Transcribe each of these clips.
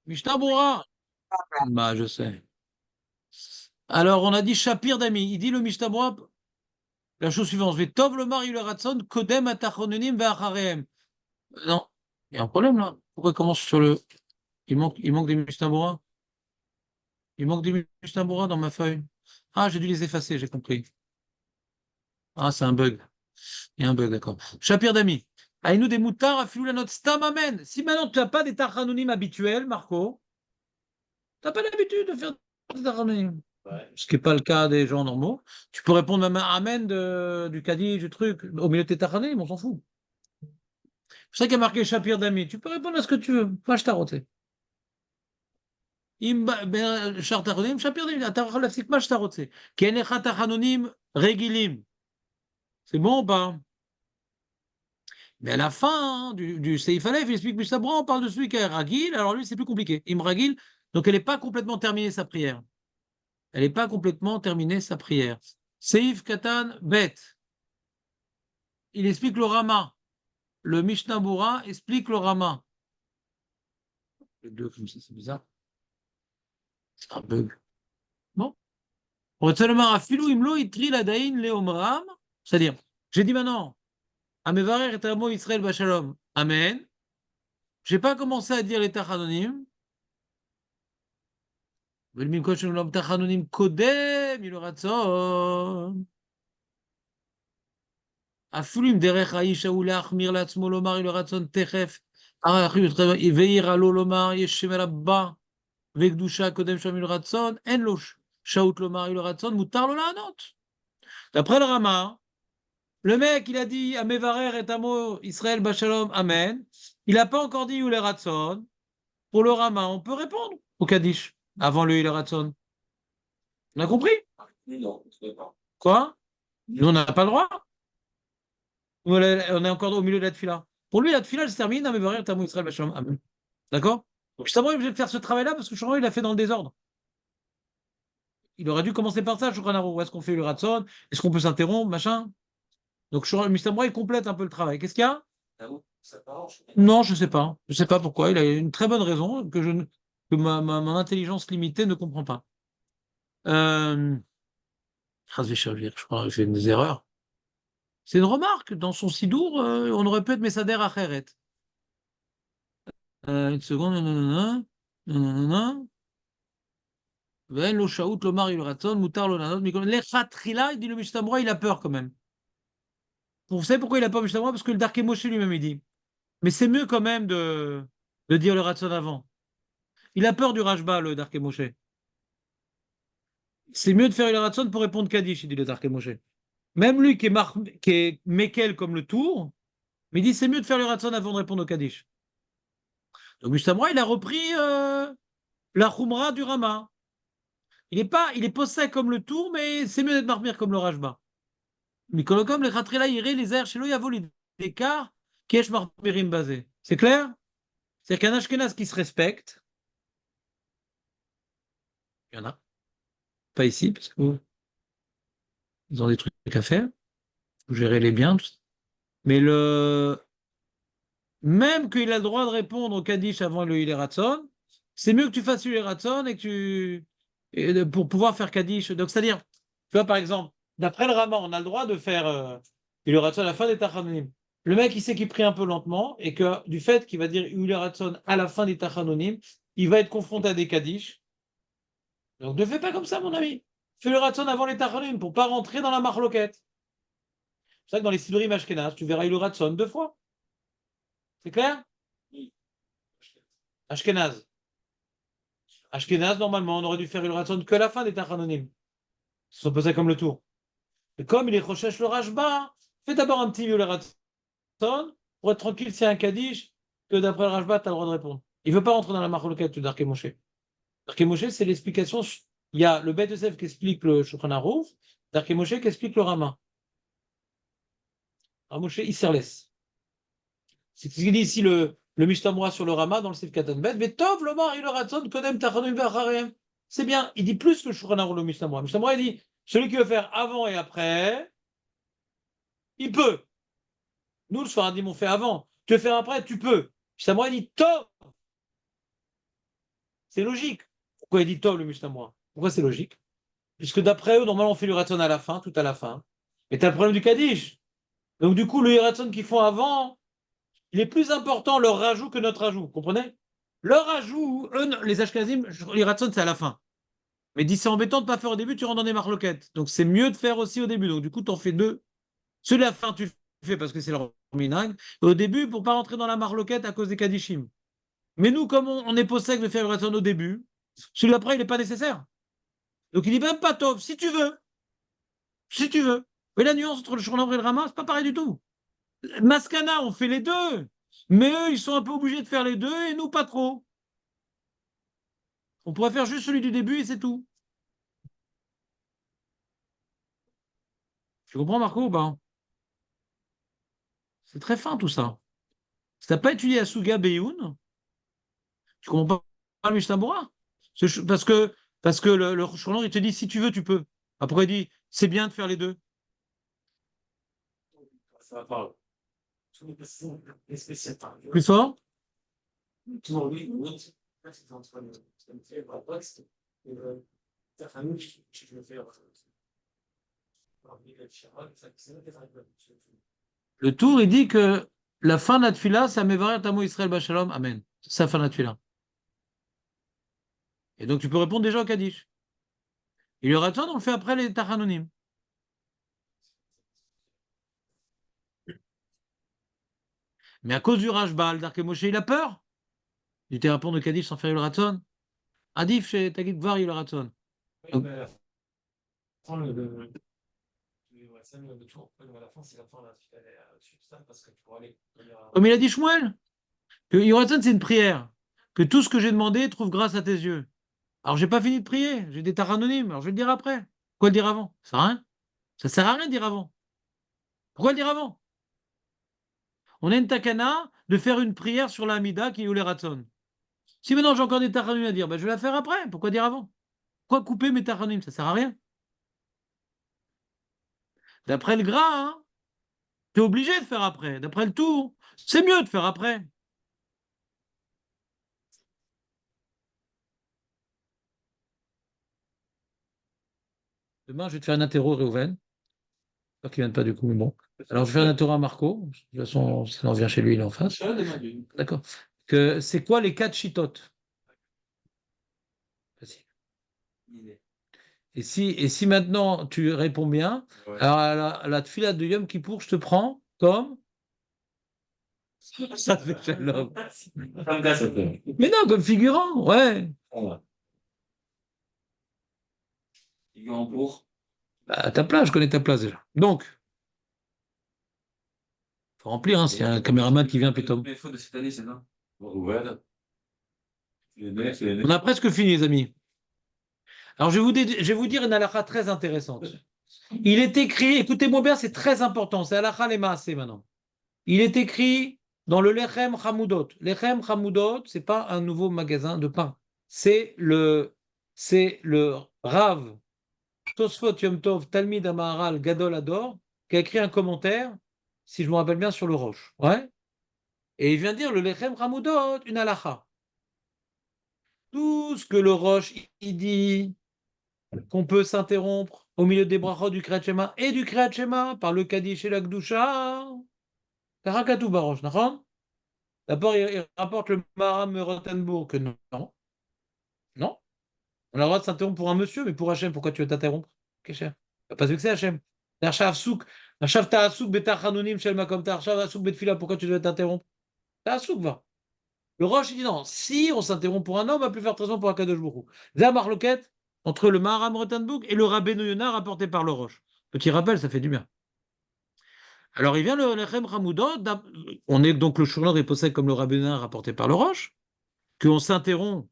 Mishnah Berurah. Bah, je sais. Alors, on a dit Shapir d'Ami. Il dit le Mishnah Berurah, la chose suivante. Tov le mari le ratson, kodem atachononim ve'achareem. Non, il y a un problème là. Pourquoi il commence sur le. Il manque des Mishnah Berurah. Il manque des Mishnah Berurah dans ma feuille. Ah, j'ai dû les effacer, j'ai compris. Ah, c'est un bug. Il y a un bug, d'accord. Shapir d'Ami. Aïnou des moutards, afilou la note stam amen. Si maintenant tu n'as pas des tachanonim habituels, Marco, tu n'as pas l'habitude de faire des tachanonim. Ouais. Ce qui n'est pas le cas des gens normaux. Tu peux répondre même à amen du Kaddish, du truc, au milieu de tes tachanonim, on s'en fout. C'est ça qui a marqué Shapir d'Ami. Tu peux répondre à ce que tu veux. Pas je t'arrête. שאר תחנונים, שפיר דין, אתה יכול להפסיק מה שאתה רוצה. כי אין לך תחנונים רגילים. C'est bon ou pas? Mais à la fin du Seif Aleph, il explique Mishnah Berurah, on parle de celui qui est Ragil, alors lui c'est plus compliqué. Im Ragil, donc elle n'est pas complètement terminée sa prière. Elle n'est pas complètement terminée sa prière. Seif Katan Bet, il explique le Rama. Le Mishnah Berurah explique le Rama. Les deux comme ça, c'est bizarre. C'est un bug. Bon. C'est-à-dire, j'ai dit maintenant, Amevarer et Amo Israël Bachalom. Amen. Je n'ai pas commencé à dire les Tachanonim. Tachanonim Kodem, il aura tzon. Afulim derech Aisha ou l'achmir l'atzmo lomar, il aura tzon techef. Veir alo lomar, yeshem elabba. Vekdusha Kodem sham il aura tzon. En loch. Shaut lomar, il aura tzon. Mutar lo la'anot. D'après le Rama, le mec, il a dit Amevarer et Amo Israël Bachalom, Amen. Il n'a pas encore dit Yule Ratson. Pour le Rama, on peut répondre au Kaddish avant le Yule Ratson. On a compris? Quoi? Nous, on n'a pas le droit. On est encore au milieu de la tfila. Pour lui, la tfila, elle se termine Amevarer et Amo Israël Bachalom, Amen. D'accord? Donc, justement, il est obligé de faire ce travail-là parce que Shouran, il l'a fait dans le désordre. Il aurait dû commencer par ça, Shouchan Arour. Où est-ce qu'on fait le Ratson? Est-ce qu'on peut s'interrompre? Machin. Donc, Mistamra, il complète un peu le travail. Qu'est-ce qu'il y a? Non, je sais pas. Je sais pas pourquoi. Il a une très bonne raison que mon intelligence limitée ne comprend pas. Euh... Je crois que j'ai des erreurs. C'est une remarque. Dans son sidour, on aurait pu être Messader Acheret. Une seconde. Nanana, nanana. Ve'en lo shaout lomar il ratzon, mutar lo nanot, Lechatrila, il dit le Mishnah, il a peur quand même. Vous savez pourquoi il a peur, Mishnah? Parce que le Darké Moshe lui-même, il dit. Mais c'est mieux quand même de dire le ratzon avant. Il a peur du Rajba, le Darké Moshe. C'est mieux de faire une ratson pour répondre Kaddish, il dit le Darké Moshe. Même lui qui est Mekel comme le tour, mais il dit c'est mieux de faire le ratson avant de répondre au Kaddish. Donc Mustamra, il a repris la Khumra du Rama. Il est pas sec comme le tour, mais c'est mieux d'être marmire comme le Rajba. Mikolokom, les Khatrila, les airs, chez lui, il y a volé d'écart, Kesh marmirim basé. C'est clair? C'est qu'un Ashkenaz qui se respecte, il y en a, pas ici, parce qu'ils ont des trucs à faire, faut gérer les biens, tout ça. Mais même qu'il a le droit de répondre au Kaddish avant le Hiler Hatson, c'est mieux que tu fasses Hiler Hatson pour pouvoir faire Kaddish. Donc, c'est-à-dire, tu vois, par exemple, d'après le Rama, on a le droit de faire Hiler Hatson à la fin des Tachanonim. Le mec, il sait qu'il prie un peu lentement et que du fait qu'il va dire Hiler Hatson à la fin des Tachanonim, il va être confronté à des Kaddish. Donc, ne fais pas comme ça, mon ami. Fais le Hatson avant les Tachanonim pour pas rentrer dans la marloquette. C'est ça que dans les Sidurim Ashkenaz, tu verras Hiler Hatson 2 fois. C'est clair? Ashkenaz. Ashkenaz, normalement, on aurait dû faire une ratson que à la fin des Tachanonim. Ils se sont posés comme le tour. Et comme il est Rochesh le Rajba, fais d'abord un petit vieux le ratson pour être tranquille, c'est un Kaddish, que d'après le Rajba, tu as le droit de répondre. Il ne veut pas rentrer dans la marloquette de Darké Moshe. Darké Moshe, c'est l'explication. Il y a le Bet Yosef qui explique le Shulchan Aruch, Darké Moshe qui explique le Rama. Moshe, il se laisse. C'est ce qu'il dit ici le Mishnah sur le Rama dans le Sif Katan Bet. Mais Tov, Lomar, il le ratson, Kodem, Tachanoim, Vacharem. C'est bien. Il dit plus que le Shulchan Aruch, le Mishnah. Le Mishnah, il dit celui qui veut faire avant et après, il peut. Nous, le Sfaradim, on fait avant. Tu veux faire après, tu peux. Mishnah, il dit Tov. C'est logique. Pourquoi il dit Tov le Mishnah Moura? Pourquoi c'est logique? Puisque d'après eux, normalement, on fait le Ratzon à la fin, tout à la fin. Et tu as le problème du Kaddish. Donc, du coup, le Ratzon qu'ils font avant, il est plus important leur rajout que notre rajout. Vous comprenez? Leur rajout, eux, les Ashkenazim, les Ratzon, c'est à la fin. Mais dit c'est embêtant de ne pas faire au début, tu rentres dans des marloquettes. Donc, c'est mieux de faire aussi au début. Donc, du coup, tu en fais deux. Celui de la fin, tu fais parce que c'est leur minag. Et au début, pour ne pas rentrer dans la marloquette à cause des Kaddishim. Mais nous, comme on est possède de faire le Ratzon au début, celui d'après, il n'est pas nécessaire. Donc, il dit même pas Tov, si tu veux. Si tu veux. Mais la nuance entre le Shulchan et le Rama, c'est pas pareil du tout. Maskana, on fait les deux. Mais eux, ils sont un peu obligés de faire les deux et nous, pas trop. On pourrait faire juste celui du début et c'est tout. Tu comprends, Marco, ou pas? C'est très fin tout ça. Si t'as pas étudié Asuga Beyoun, tu comprends pas le Mishnah Bora. Parce que le Shulchan, il te dit si tu veux, tu peux. Après, il dit c'est bien de faire les deux. Ça va pas. Plus fort? Le tour, il dit que la fin de la tfila, c'est Amevarer Tamo Israël Bachalom. Amen. C'est ça, la fin de la tfila. Et donc, tu peux répondre déjà au Kaddish. Il y aura temps, on le fait après les Tachanonim. Mais à cause du Rashbal, Darke Moshe, il a peur. Il te répondre au Kaddish sans faire le raton. Adif chez Tagit Var, il le raton. Donc, comme il a dit Shmuel, que Yoraton, c'est une prière. Que tout ce que j'ai demandé trouve grâce à tes yeux. Alors, j'ai pas fini de prier. J'ai des Tachanonim. Alors, je vais le dire après. Pourquoi le dire avant? Ça sert à rien. Ça sert à rien de dire avant. Pourquoi le dire avant? On a une takana de faire une prière sur la Hamida qui est les raton. Si maintenant j'ai encore des tachanonim à dire, ben je vais la faire après. Pourquoi dire avant? Pourquoi couper mes tachanonim? Ça sert à rien. D'après le gras, hein, tu es obligé de faire après. D'après le tour, c'est mieux de faire après. Demain, je vais te faire un interro, Réhouven. J'espère qu'il ne vienne pas du coup, mais bon. Alors, je vais faire un interro à Marco. De toute façon, s'il en vient chez lui, il est en face. D'accord. C'est quoi les 4 chitotes? Facile. Et si maintenant tu réponds bien, ouais. Alors à la tfila de Yom Kippour, je te prends comme ça fait shalom. Mais non, comme figurant, ouais. Figurant pour. Bah, ta place, je connais ta place déjà. Donc, faut remplir, hein, s'il y a un caméraman qui vient, Pétom. Les fautes de cette année, c'est ça? Ouais. On a presque fini, les amis. Alors, je vais vous dire une halakha très intéressante. Il est écrit, écoutez-moi bien, c'est très important, c'est halakha les maaseh maintenant. Il est écrit dans le Lechem Hamoudot. Lechem Hamoudot, c'est pas un nouveau magasin de pain. C'est le Rav Tosfot Yom Tov Talmid Amaharal Gadol Ador qui a écrit un commentaire, si je me rappelle bien, sur le Roche. Ouais. Et il vient dire le Lechem Hamoudot, une halakha. Tout ce que le Roche il dit, qu'on peut s'interrompre au milieu des brachot du Kriyat Shema et du Kriyat Shema par le Kaddish et la Gdusha, Karakatou Barosh, d'accord? D'abord, il rapporte le Maharam Rothenburg que non, non. On a le droit de s'interrompre pour un monsieur, mais pour Hachem, pourquoi tu veux t'interrompre? Kécher. Parce que c'est Hachem. Achav ta'asuk betachanonim shel makom ta'achav asuk betfila, pourquoi tu dois t'interrompre? Ta'asuk va. Le Roche, il dit non, si on s'interrompt pour un homme, on va plus faire raison pour un Kadosh Baruch Hu. C'est la marloquette entre le Maharam Rothenburg et le Rabbeinu Yonah rapporté par le Roche. Petit rappel, ça fait du bien. Alors, il vient le Lechem Hamoudot, on est donc le Shulchan est possède comme le Rabbeinu Yonah rapporté par le Roche, qu'on s'interrompt.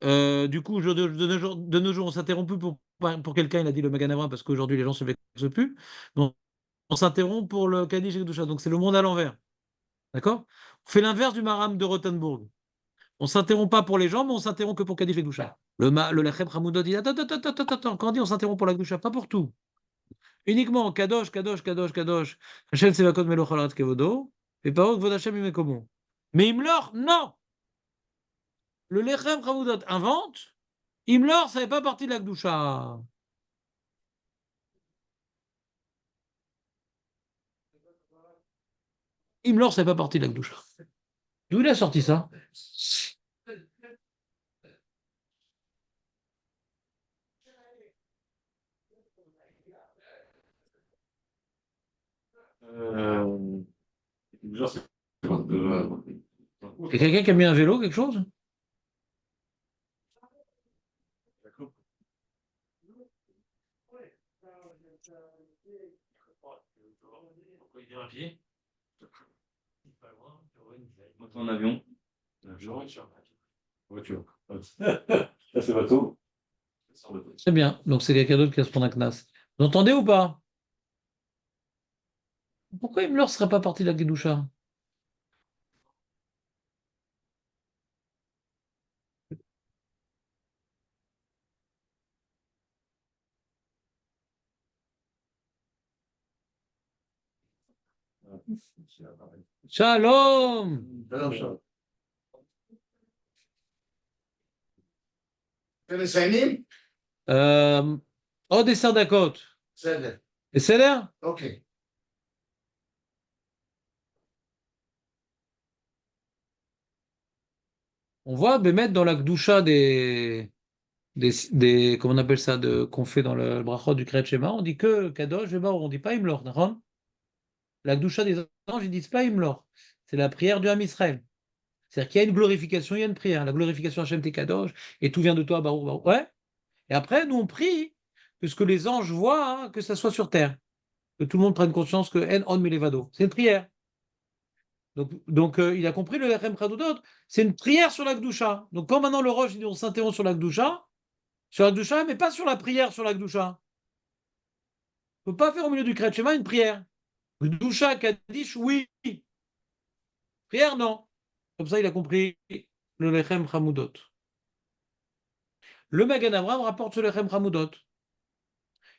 Du coup, de nos jours, on s'interrompt plus pour quelqu'un, il a dit le Maganavra, parce qu'aujourd'hui les gens se vexent plus. Donc, on s'interrompt pour le Kaddish et Kedusha. Donc, c'est le monde à l'envers. D'accord? On fait l'inverse du Maram de Rothenburg. On s'interrompt pas pour les gens, mais on s'interrompt que pour Kaddish et Kedusha. Le Lachem Hamoudot dit attends, quand on dit on s'interrompt pour la Kedusha, pas pour tout. Uniquement Kadosh, Kadosh, Kadosh, Kadosh. Hashem Sevakot Melochalat Kevodo, et Parok Vod Hashem Imekomo. Mais Imlor, non! le Lechem Chamudot invente, Imlor, ça n'est pas partie de la Gdusha. Imlor, ça n'est pas partie de la Gdusha. D'où il a sorti ça? Genre, c'est Il y a quelqu'un qui a mis un vélo, quelque chose? en avion. Voiture. Ça, c'est bateau. C'est bien. Donc, c'est quelqu'un d'autre qui va se prendre un knas. Vous entendez ou pas? Pourquoi Imlor ne serait pas partie de la Gdusha? Shalom! מסיימים? עוד 10 דקות. בסדר. בסדר? אוקיי. On voit mettre dans la Gdusha comment on appelle ça, qu'on fait dans le brachot du Kriyat Shema, on dit que Kadosh et Baruch, on dit pas Imlor, d'accord? La Gdusha des anges, ils disent pas Imlor. C'est la prière du Ham Israël. C'est-à-dire qu'il y a une glorification, il y a une prière. La glorification Hashem t'es Kadosh, et tout vient de toi, Baruch, Baruch. Ouais. Et après, nous on prie que ce que les anges voient, hein, que ça soit sur terre. Que tout le monde prenne conscience que En On Milevado. C'est une prière. Donc il a compris le Lechem Chadodot, c'est une prière sur la Gdusha. Donc quand maintenant le Roche dit on s'interrompt sur la Gdusha, mais pas sur la prière sur la Gdusha. On ne peut pas faire au milieu du Kriyat Shema une prière. Gdusha, Kaddish, oui. Prière, non. Comme ça, il a compris le Lechem Chamudot. Le Magan Avraham rapporte ce Lechem Chamudot.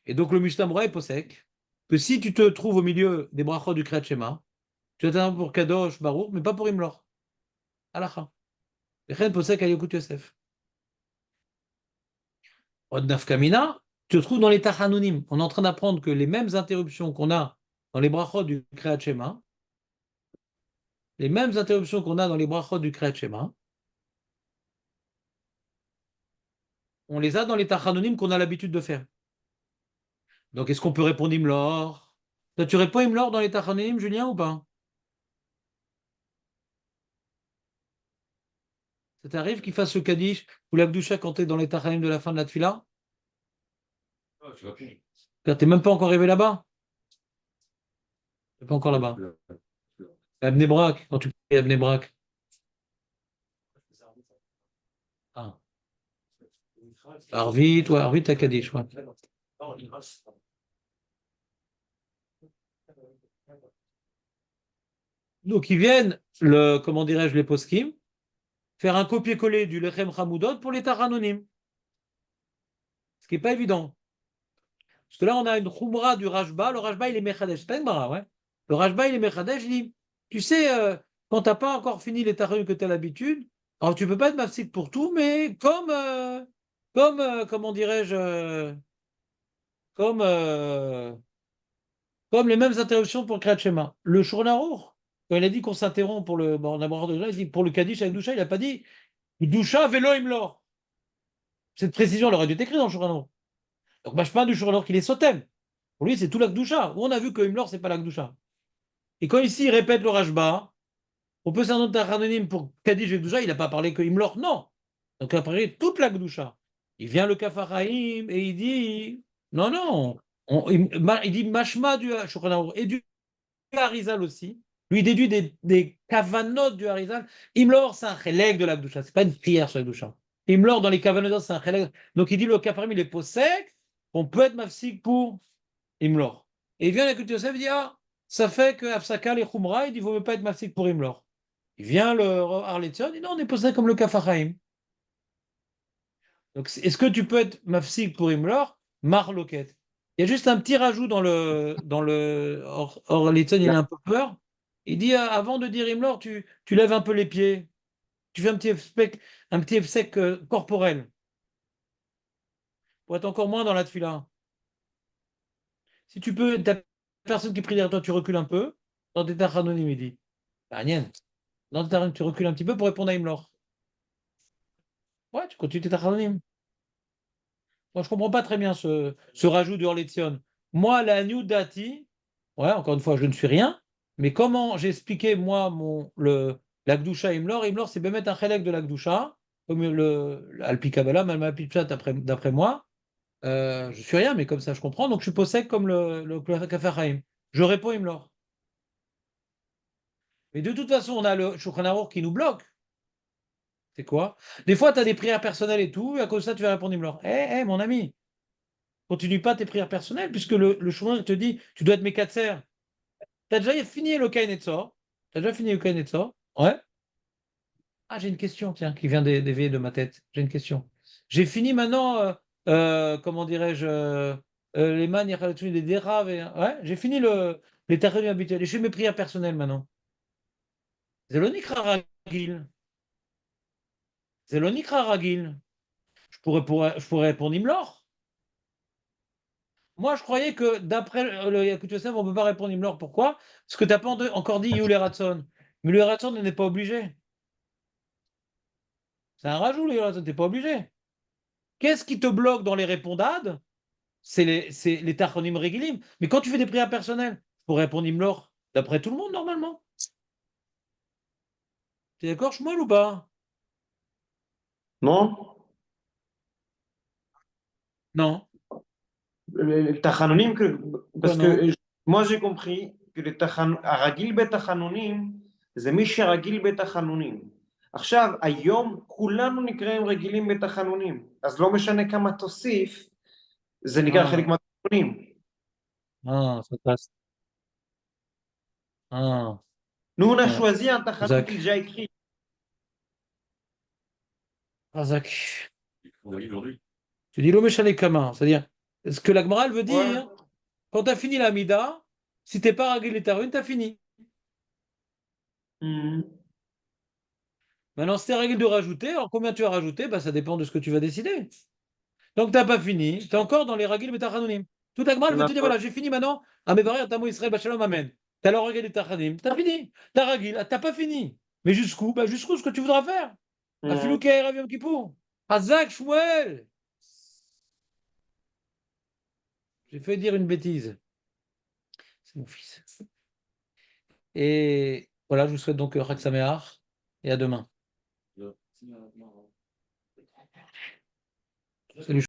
Et donc le Mishnah Moura est posek que si tu te trouves au milieu des brachot du Kriyat Shema, tu attends pour Kadosh, Baruch, mais pas pour Imlor. Alacha. Lechem posek à Yekut Yosef. Od Nafkamina, tu te trouves dans les Tachanonim. On est en train d'apprendre que les mêmes interruptions qu'on a dans les brachot du Kriyat Shema, les mêmes interruptions qu'on a dans les brachot du Kriyat Shema, on les a dans les Tachanonim qu'on a l'habitude de faire. Donc, est-ce qu'on peut répondre Imlor? Toi, tu réponds Imlor dans les Tachanonim, Julien, ou pas? Ça t'arrive qu'il fasse le Kaddish ou l'Abdoucha quand tu es dans les Tachanonim de la fin de la Tfila? Oh, tu vas plus. T'es même pas encore arrivé là-bas? T'es pas encore là-bas. À Bnei Brak, quand tu pries à Bnei Brak. Ah. Arvit, ouais, Arvit, t'as Kaddish, ouais. Donc, ils viennent, comment dirais-je, les poskim, faire un copier-coller du Lechem Hamoudot pour les Tachanonim. Ce qui n'est pas évident. Parce que là, on a une Khumra du Rashba. Le Rashba, il est Mechadesh. C'est pas une Mara, ouais. Le Rashba, il est Mechadesh. Il dit, tu sais, quand tu n'as pas encore fini les Tachanonim que tu as l'habitude, alors tu ne peux pas être mafsik pour tout, mais comment dirais-je, comme, comme les mêmes interruptions pour le Kriyat Shema. Le Shulchan Aruch, quand il a dit qu'on s'interrompt pour le. Bon, on a parlé déjà, il dit pour le Kaddish avec Doucha, il n'a pas dit Doucha velo imlor. Cette précision, elle aurait dû être écrite dans le Shulchan Aruch. Donc, Mashma du Shulchan Aruch, il est sotem. Pour lui, c'est tout l'Akdoucha. Où on a vu que Imlor, c'est pas l'Akdoucha. Et quand ici, il répète le Rashba, on peut s'entendre anonyme pour Kaddish avec Doucha, il n'a pas parlé que Imlor, non. Donc, après, toute l'Akdoucha. Il vient le Kafaraïm et il dit non, non. Il dit Mashma du Shulchan Aruch et du Harizal aussi. Lui, il déduit des kavanot du Harizal. Imlor, c'est un chélek de l'Akdoucha. C'est pas une prière sur l'Akdoucha. Imlor, dans les kavanot, c'est un chélek. Donc, il dit le Kafarim, il est possèque. On peut être mafsik pour Imlor. Et il vient à la culture Yosef, il dit ah, ça fait que Afsaka, les Khumra, il dit il ne vaut même pas être mafsik pour Imlor. Il vient le Arletzion, il dit non, on est posé comme le Kafarim. Donc, est-ce que tu peux être mafsik pour Imlor? Marloquette. Il y a juste un petit rajout dans le Arletzion, il a un peu peur. Il dit avant de dire Imlor, tu lèves un peu les pieds. tu fais un petit sec corporel, pour être encore moins dans la tefila. Si tu peux, ta personne qui prie derrière toi, tu recules un peu, dans tes tachanonim, il dit. Rien. Dans tes tachanonim, tu recules un petit peu pour répondre à Imlor. Ouais, tu continues tes tachanonim. Moi, je comprends pas très bien ce rajout du Orletzion. Moi, la New Dati, ouais, encore une fois, je ne suis rien, mais comment j'ai expliqué, moi, la Gdusha Imlor, Imlor, c'est mettre un chélek de la Gdusha, comme Alpi Kabbalah, Alpi Pshat, d'après moi. Je suis rien, mais comme ça, je comprends. Donc, je suis possède comme le Kafir Haïm. Je réponds Imlor. Mais de toute façon, on a le Shulchan Aruch qui nous bloque. C'est quoi? Des fois, tu as des prières personnelles et tout, et à cause de ça, tu vas répondre Imlor. Mon ami, continue pas tes prières personnelles, puisque le Shulchan te dit, tu dois être Mekatser. Tu as déjà fini le Kain Etzor? Tu as déjà fini le Kain Etzor? Ouais. Ah, j'ai une question, tiens, qui vient d'éveiller de ma tête. J'ai une question. J'ai fini maintenant, comment dirais-je, les man, des déraves. Ouais, j'ai fini les tarifs habituels. Et je fais mes prières personnelles maintenant. Zelonikra Ragil. Zelonikra Ragil. Je pourrais répondre Imlor. Moi, je croyais que d'après le Yakut Yosef, on ne peut pas répondre Imlor. Pourquoi? Parce que tu n'as pas encore dit Yule Ratson. Mais le Ratson n'est pas obligé. C'est un rajout, le Yule Ratson, tu n'es pas obligé. Qu'est-ce qui te bloque dans les répondades? C'est les Tachonim Regilim. Mais quand tu fais des prières personnelles, pour répondre Imlor, d'après tout le monde, normalement. Tu es d'accord, Shmuel, ou pas? Non? Non. Les tachanonim, Quoi, parce que non? moi j'ai compris que הרגיל בתחנונים זה מי שרגיל בתחנונים. עכשיו, היום כולנו נקראים רגילים בתחנונים, אז לא משנה כמה תוסיף, זה נקרא Ah, חלק מהתחנונים. ça passe. Ah, Nous, on a ouais. choisi un tachanun qui est Zach. déjà écrit. Ah, Zach. On a aujourd'hui. Tu dis l'Omeshane Kama, c'est-à-dire, ce que la Gemara, elle veut Ouais. dire, quand tu as fini la Mida, si t'es pas Ragil et Tarun, tu as fini. Mhm. Maintenant, si tu es Ragil de rajouter, alors combien tu as rajouté, bah, ça dépend de ce que tu vas décider. Donc, tu n'as pas fini, tu es encore dans les Ragil et Tachanonim. Tout la Gemara, elle veut te dire, D'accord. voilà, j'ai fini maintenant, Amevarer, Tamo Israël, Bachalom, Amen. Tu as le Ragil et Tachanim, tu as fini. Tu as Ragil, tu n'as pas fini. Mais jusqu'où? Bah, jusqu'où ce que tu voudras faire. Mhm. Afilou Rav Yom Kippour. Hazak, Shmuel. J'ai fait dire une bêtise. C'est mon fils. Et voilà, je vous souhaite donc Chag Sameach et à demain. Salut.